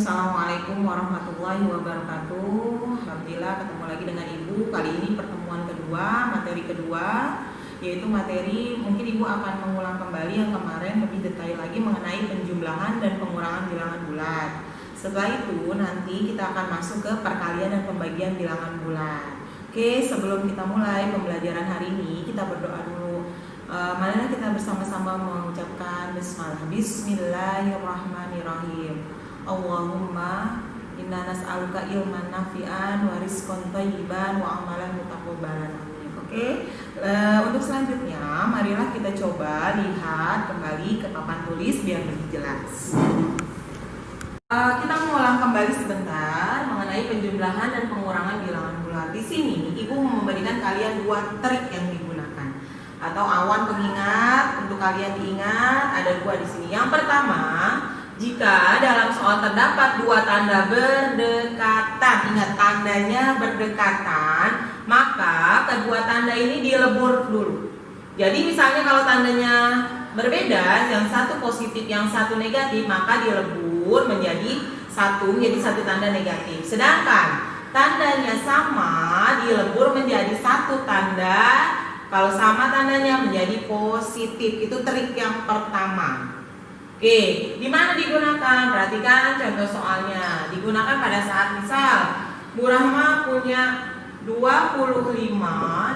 Assalamualaikum warahmatullahi wabarakatuh. Alhamdulillah ketemu lagi dengan Ibu. Kali ini pertemuan kedua, materi kedua, yaitu materi mungkin Ibu akan mengulang kembali yang kemarin lebih detail lagi mengenai penjumlahan dan pengurangan bilangan bulat. Setelah itu nanti kita akan masuk ke perkalian dan pembagian bilangan bulat. Oke, sebelum kita mulai pembelajaran hari ini, kita berdoa dulu. Marilah kita bersama-sama mengucapkan Bismillahirrahmanirrahim. Allahumma inna nas'aluka ilman nafi'an wa rizqan thayyiban wa amalan mutaqabbalan. Amin. Oke. Untuk selanjutnya marilah kita coba lihat kembali ke papan tulis biar lebih jelas. Kita mengulang kembali sebentar mengenai penjumlahan dan pengurangan bilangan bulat. Di sini Ibu memberikan kalian dua trik yang digunakan atau awan pengingat untuk kalian diingat. Ada dua di sini. Yang pertama, jika dalam soal terdapat dua tanda berdekatan, ingat tandanya berdekatan, maka kedua tanda ini dilebur dulu. Jadi misalnya kalau tandanya berbeda, yang satu positif, yang satu negatif, maka dilebur menjadi satu tanda negatif. Sedangkan tandanya sama, dilebur menjadi satu tanda. Kalau sama tandanya menjadi positif. Itu trik yang pertama. Oke, di mana digunakan? Perhatikan contoh soalnya. Digunakan pada saat misal Bu Rahma punya 25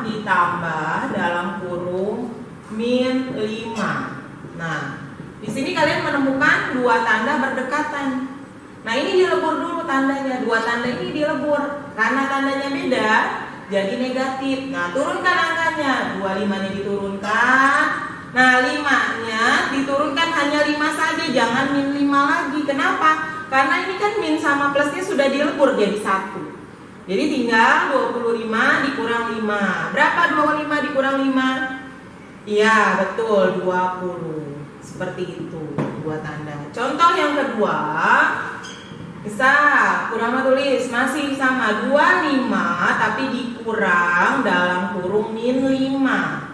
ditambah dalam kurung min 5. Nah, di sini kalian menemukan dua tanda berdekatan. Nah, ini dilebur dulu tandanya. Dua tanda ini dilebur. Karena tandanya beda, jadi negatif. Nah, turunkan angkanya. 25-nya diturunkan. Nah, 5-nya diturunkan hanya 5 saja, jangan min 5 lagi. Kenapa? Karena ini kan min sama plusnya sudah dilebur jadi 1. Jadi tinggal 25 dikurang 5. Berapa 25 dikurang 5? Iya, betul, 20. Seperti itu, dua tanda. Contoh yang kedua, misal kurang tulis masih sama 25 tapi dikurang dalam kurung min 5.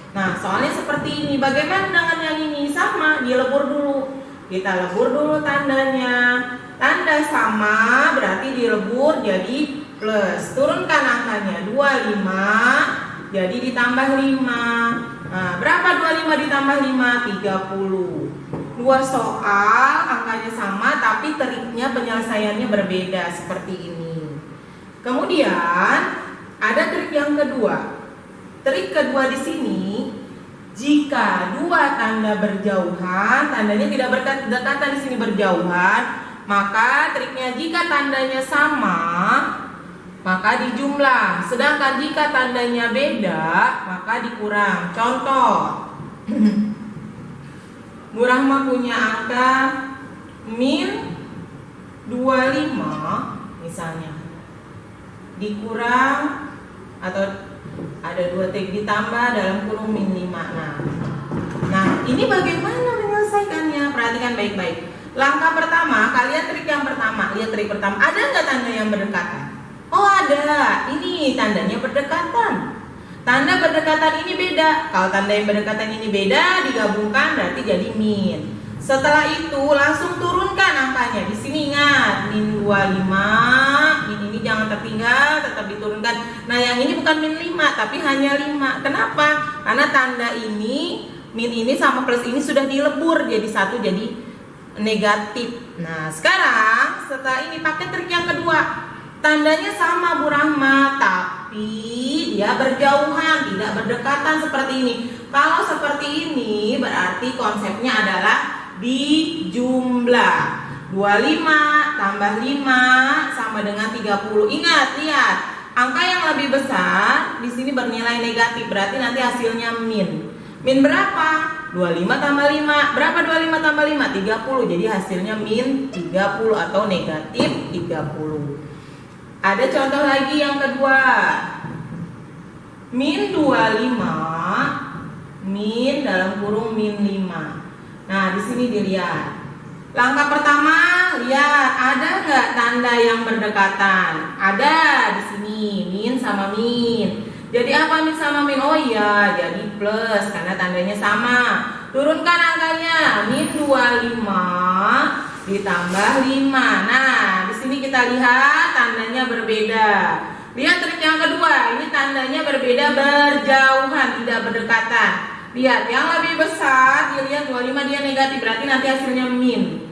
Nah, soalnya seperti ini. Bagaimana dengan yang ini? Sama, dilebur dulu. Kita lebur dulu tandanya. Tanda sama berarti dilebur jadi plus. Turunkan angkanya. 25 jadi ditambah 5. Nah, berapa 25 ditambah 5? 30. Dua soal angkanya sama tapi triknya penyelesaiannya berbeda seperti ini. Kemudian ada trik yang kedua. Trik kedua di sini, jika dua tanda berjauhan, tandanya tidak berdekatan di sini berjauhan, maka triknya jika tandanya sama, maka dijumlah. Sedangkan jika tandanya beda, maka dikurang. Contoh, Bu Rahma punya angka min 25 misalnya, dikurang atau ada dua trik ditambah dalam kurung min 5. Nah, ini bagaimana menyelesaikannya? Perhatikan baik-baik. Langkah pertama, kalian trik yang pertama. Lihat trik pertama. Ada nggak tanda yang berdekatan? Oh, ada. Ini tandanya berdekatan. Tanda berdekatan ini beda. Kalau tanda yang berdekatan ini beda, digabungkan berarti jadi min. Setelah itu langsung turunkan angkanya. Di sini ingat, min 25. Min ini jangan tertinggal, tetap diturunkan. Nah, yang ini bukan min 5, tapi hanya 5. Kenapa? Karena tanda ini, min ini sama plus ini sudah dilebur jadi satu, jadi negatif. Nah, sekarang setelah ini pakai trik yang kedua. Tandanya sama Bu Rahma, tapi dia berjauhan, tidak berdekatan seperti ini. Kalau seperti ini berarti konsepnya adalah dijumlah. 25 tambah 5 sama dengan 30. Ingat, lihat. Angka yang lebih besar di sini bernilai negatif, berarti nanti hasilnya min. Min berapa? 25 tambah 5. Berapa 25 tambah 5? 30. Jadi hasilnya min 30 atau negatif 30. Ada contoh lagi yang kedua. Min 25 min dalam kurung min 5. Nah, di sini dilihat. Langkah pertama, lihat ada nggak tanda yang berdekatan? Ada di sini, min sama min. Jadi apa min sama min? Oh iya, jadi plus karena tandanya sama. Turunkan angkanya, min 25 ditambah 5. Nah, di sini kita lihat tandanya berbeda. Lihat trik yang kedua, ini tandanya berbeda berjauhan, tidak berdekatan. Lihat, yang lebih besar, dilihat 25 dia negatif, berarti nanti hasilnya min.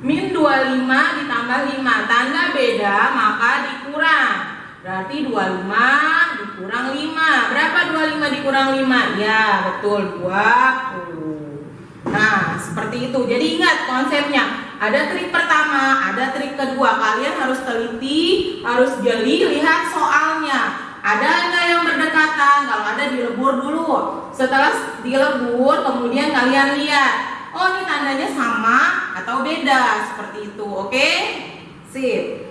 Min 25 ditambah 5, tanda beda maka dikurang. Berarti 25 dikurang 5. Berapa 25 dikurang 5? Ya, betul, 20. Nah, seperti itu. Jadi ingat konsepnya. Ada trik pertama, ada trik kedua. Kalian harus teliti, harus jeli, lihat soalnya. Ada enggak yang berdekatan? Kalau ada dilebur dulu. Setelah dilebur, kemudian kalian lihat. Oh, ini tandanya sama atau beda. Seperti itu, oke? Sip.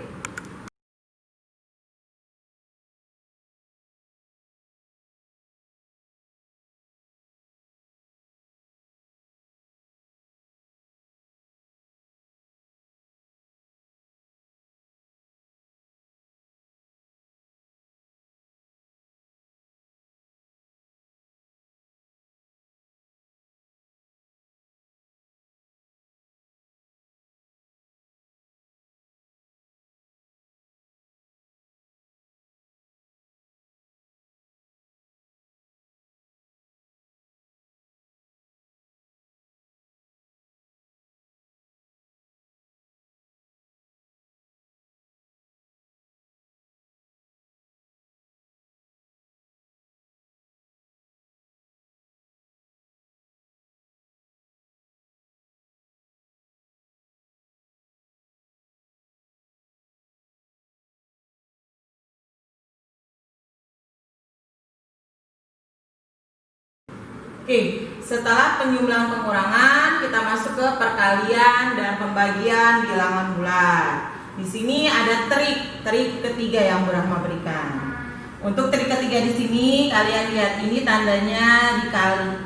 Oke, setelah penjumlahan pengurangan, kita masuk ke perkalian dan pembagian bilangan bulat. Di sini ada trik ketiga yang Bu Rahma berikan. Untuk trik ketiga di sini, kalian lihat ini tandanya dikali.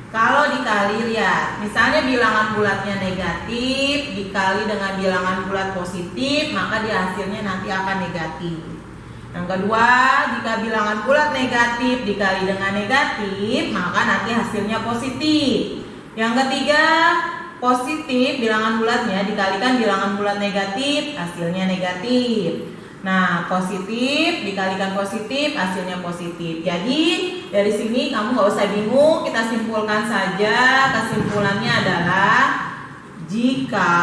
Kalau dikali, lihat, misalnya bilangan bulatnya negatif dikali dengan bilangan bulat positif, maka dia hasilnya nanti akan negatif. Yang kedua, jika bilangan bulat negatif dikali dengan negatif, maka nanti hasilnya positif. Yang ketiga, positif bilangan bulatnya dikalikan bilangan bulat negatif, hasilnya negatif. Nah, positif dikalikan positif, hasilnya positif. Jadi, dari sini kamu nggak usah bingung, kita simpulkan saja. Kesimpulannya adalah jika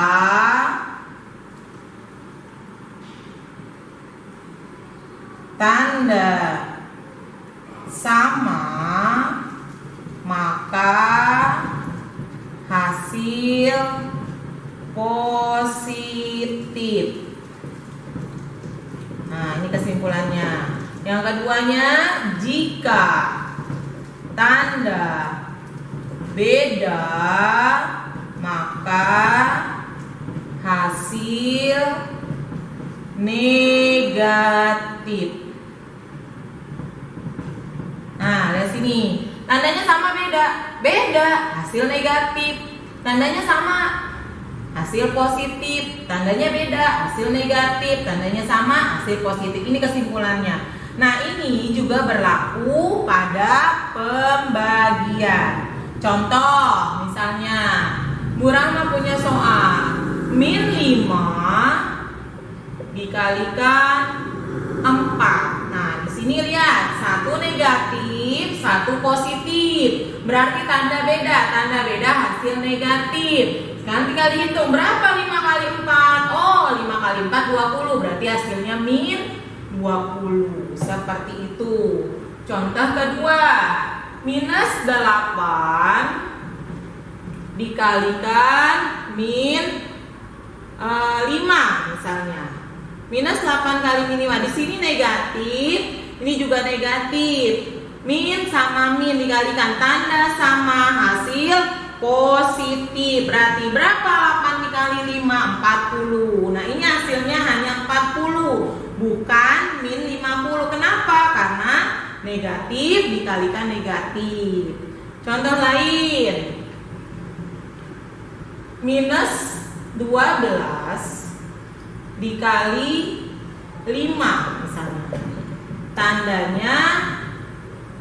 tanda sama, maka hasil positif. Nah, ini kesimpulannya. Yang keduanya, jika tanda beda, maka hasil negatif. Nah, lihat sini. Tandanya sama beda? Beda, hasil negatif. Tandanya sama, hasil positif. Tandanya beda, hasil negatif. Tandanya sama, hasil positif. Ini kesimpulannya. Nah, ini juga berlaku pada pembagian. Contoh, misalnya Bu Rahma punya soal min 5 dikalikan 4. Nah, di sini lihat, satu negatif, satu positif. Berarti tanda beda hasil negatif. Sekarang tinggal dihitung berapa 5 kali 4. Oh, 5 kali 4 20. Berarti hasilnya min 20. Seperti itu. Contoh kedua, minus 8 dikalikan min 5 misalnya. Minus 8 kali min 5. Di sini negatif, ini juga negatif. Min sama min dikalikan, tanda sama, hasil positif. Berarti berapa 8 dikali 5? 40. Nah, ini hasilnya hanya 40, bukan min 50. Kenapa? Karena negatif dikalikan negatif. Contoh lain, minus 12 dikali 5 misalnya. Tandanya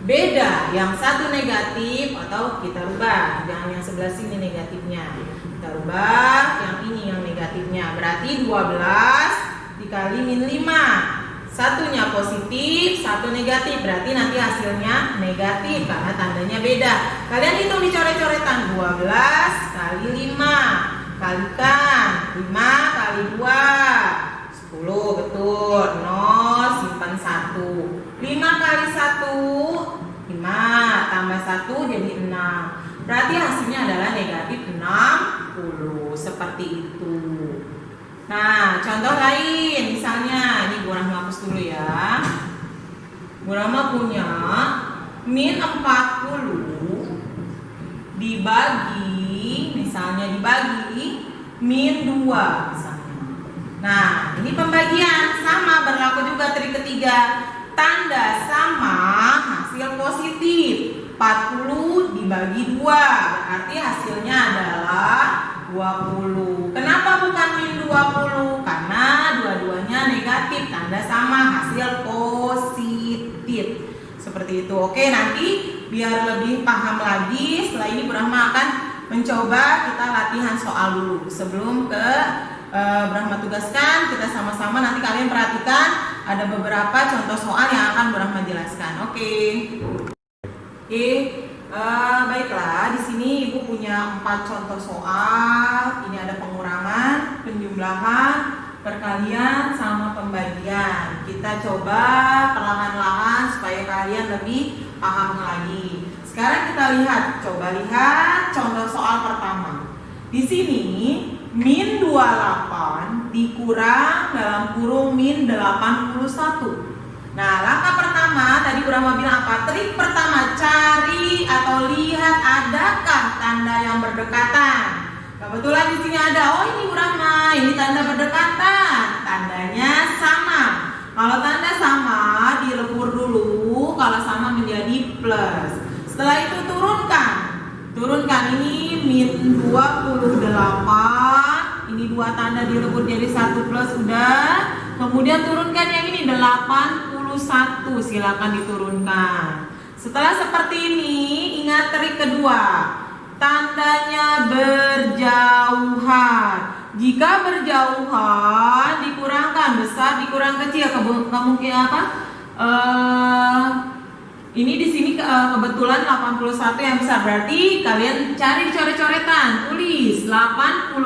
beda, yang satu negatif atau kita rubah, jangan yang sebelah sini negatifnya, kita rubah yang ini yang negatifnya, berarti 12 dikali min 5, satunya positif, satu negatif, berarti nanti hasilnya negatif karena tandanya beda. Kalian hitung di coret-coretan, 12 kali 5, kalikan 5 kali 2 10, betul, 0, simpan 1, 5 kali 1 5, tambah 1 jadi 6, berarti hasilnya adalah negatif 60, seperti itu. Nah, contoh lain, misalnya ini Bu Rahma hapus dulu ya. Bu Rahma punya min 40 dibagi, misalnya dibagi min 2 misalnya. Nah, ini pembagian sama, berlaku juga trik ketiga. Tanda sama, hasil positif. 40 dibagi 2, berarti hasilnya adalah 20. Kenapa bukan min 20? Karena dua-duanya negatif, tanda sama, hasil positif. Seperti itu. Oke, nanti biar lebih paham lagi, setelah ini Bu Rahma akan mencoba kita latihan soal dulu. Sebelum ke Bu Rahma tugaskan, kita sama-sama nanti kalian perhatikan ada beberapa contoh soal yang akan Bu Rahma jelaskan. Oke. Baiklah, di sini Ibu punya 4 contoh soal. Ini ada pengurangan, penjumlahan, perkalian, sama pembagian. Kita coba perlahan-lahan supaya kalian lebih paham lagi. Sekarang kita lihat, coba lihat contoh soal pertama. Di sini min 28 dikurang dalam kurung min 81. Nah, langkah pertama tadi Bu Rahma bilang apa? Trik pertama, cari atau lihat adakah tanda yang berdekatan. Kebetulan di sini ada. Oh, ini Bu Rahma, ini tanda berdekatan. Tandanya sama. Kalau tanda sama dilebur dulu, kalau sama menjadi plus. Setelah itu turunkan. Turunkan ini min 28. Ini 2 tanda dilebur jadi 1 plus udah. Kemudian turunkan yang ini 81, silakan diturunkan. Setelah seperti ini, ingat trik kedua. Tandanya berjauhan. Jika berjauhan dikurangkan besar dikurang kecil, kemungkinan apa? Ini di sini kebetulan 81 yang besar, berarti kalian cari coret-coretan, tulis 81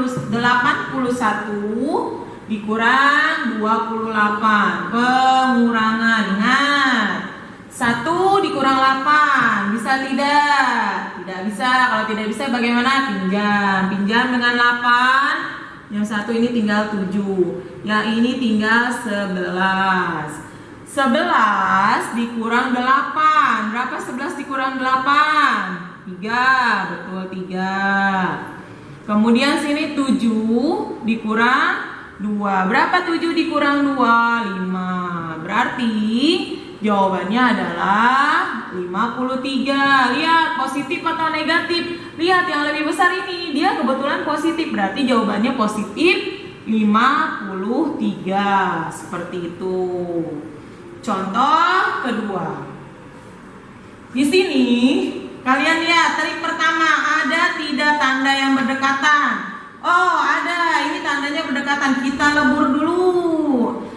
dikurang 28, pengurangan. Ingat, 1 dikurang 8, bisa tidak? Tidak bisa. Kalau tidak bisa bagaimana? Pinjam dengan 8. Yang 1 ini tinggal 7, yang ini tinggal 11. 11 dikurang 8, berapa 11 dikurang 8? 3, betul, 3. Kemudian sini 7 dikurang 2. Berapa 7 dikurang 2? 5. Berarti jawabannya adalah 53. Lihat positif atau negatif. Lihat yang lebih besar ini, dia kebetulan positif. Berarti jawabannya positif 53. Seperti itu. Contoh kedua. Di sini kalian lihat trik pertama, ada tidak tanda yang berdekatan? Oh, ada. Ini tandanya berdekatan. Kita lebur dulu.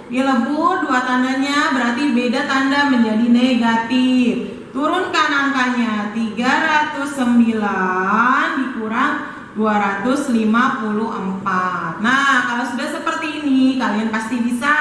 Dilebur 2 tandanya, berarti beda tanda menjadi negatif. Turunkan angkanya. 309 dikurang 254. Nah, kalau sudah seperti ini, kalian pasti bisa.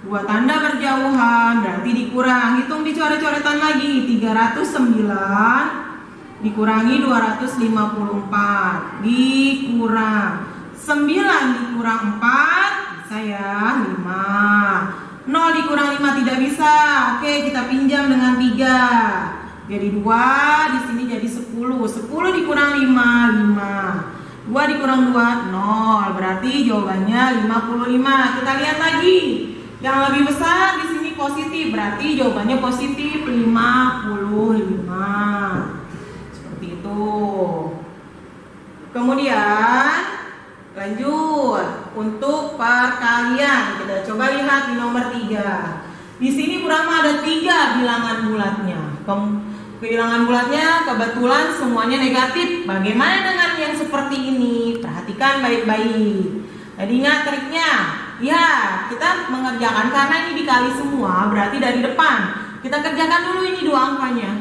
2 tanda berjauhan, berarti dikurang. Hitung di coret-coretan lagi. 309 dikurangi 254, dikurang 9 dikurang 4, bisa ya, 5. 0 dikurang 5 tidak bisa. Oke, kita pinjam dengan 3. Jadi 2, di sini jadi 10. 10 dikurang 5, 5. 2 dikurang 2, 0. Berarti jawabannya 55. Kita lihat lagi. Yang lebih besar di sini positif, berarti jawabannya positif 55. Itu. Kemudian lanjut untuk perkalian. Kita coba lihat di nomor 3. Di sini Bu Rahma ada 3 bilangan bulatnya. Kehilangan bulatnya kebetulan semuanya negatif. Bagaimana dengan yang seperti ini? Perhatikan baik-baik. Jadi ingat triknya. Ya, kita mengerjakan karena ini dikali semua, berarti dari depan. Kita kerjakan dulu ini dua angkanya.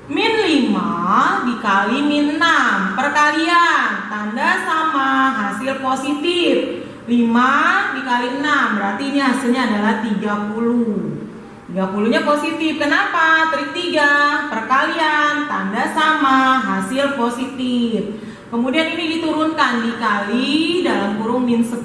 Min 5 dikali min 6. Perkalian, tanda sama, hasil positif. 5 dikali 6, berarti ini hasilnya adalah 30. 30-nya positif. Kenapa? Trik 3, perkalian, tanda sama, hasil positif. Kemudian ini diturunkan, dikali dalam kurung min 10.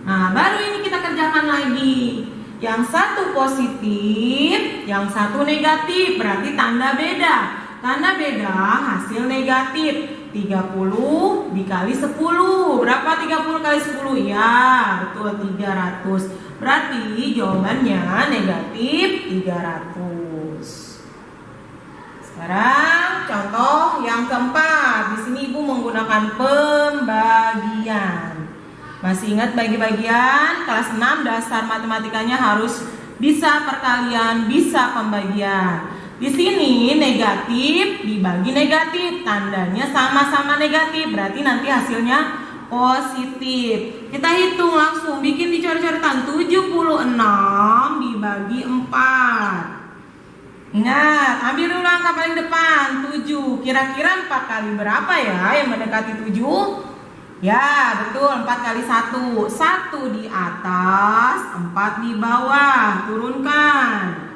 Nah, baru ini kita kerjakan lagi. Yang satu positif, yang satu negatif, berarti tanda beda. Tanda beda, hasil negatif. 30 dikali 10. Berapa 30 kali 10? Ya, betul 300. Berarti jawabannya negatif 300. Sekarang contoh yang keempat. Di sini Ibu menggunakan pembagian. Masih ingat bagi-bagian? Kelas 6 dasar matematikanya harus bisa perkalian, bisa pembagian. Di sini negatif dibagi negatif, tandanya sama-sama negatif, berarti nanti hasilnya positif. Kita hitung langsung, bikin di coret-coretan. 76 dibagi 4. Ingat, ambil dulu angka paling depan, 7. Kira-kira 4 kali berapa ya yang mendekati 7? Ya, betul, 4 kali 1. 1 di atas, 4 di bawah. Turunkan.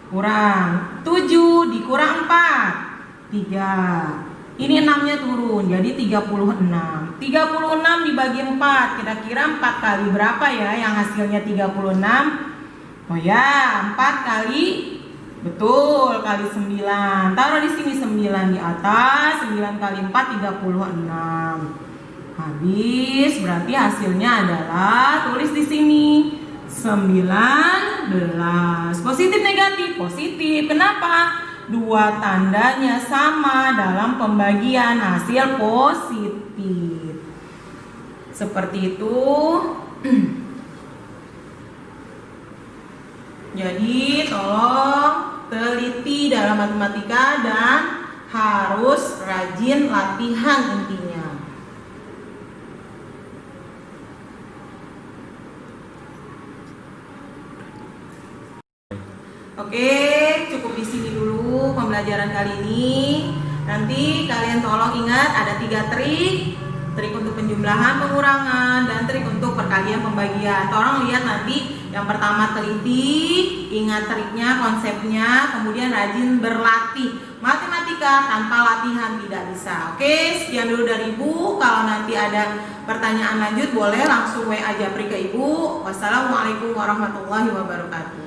Kurang 7 dikurang 4, 3. Ini 6-nya turun, jadi 36. 36 dibagi 4, kira-kira 4 kali berapa ya yang hasilnya 36? Oh ya, 4 kali, betul, kali 9. Taruh di sini 9 di atas, 9 kali 4, 36. Habis, berarti hasilnya adalah, tulis di sini, 19. Positif negatif? Positif. Kenapa? Dua tandanya sama dalam pembagian, hasil positif. Seperti itu. Jadi tolong teliti dalam matematika dan harus rajin latihan intinya. Oke, cukup di sini dulu pembelajaran kali ini. Nanti kalian tolong ingat ada 3 trik. Trik untuk penjumlahan, pengurangan, dan trik untuk perkalian pembagian. Tolong lihat nanti yang pertama teliti, ingat triknya, konsepnya, kemudian rajin berlatih. Matematika tanpa latihan tidak bisa. Oke, sekian dulu dari Ibu. Kalau nanti ada pertanyaan lanjut boleh langsung WA Japri ke Ibu. Wassalamualaikum warahmatullahi wabarakatuh.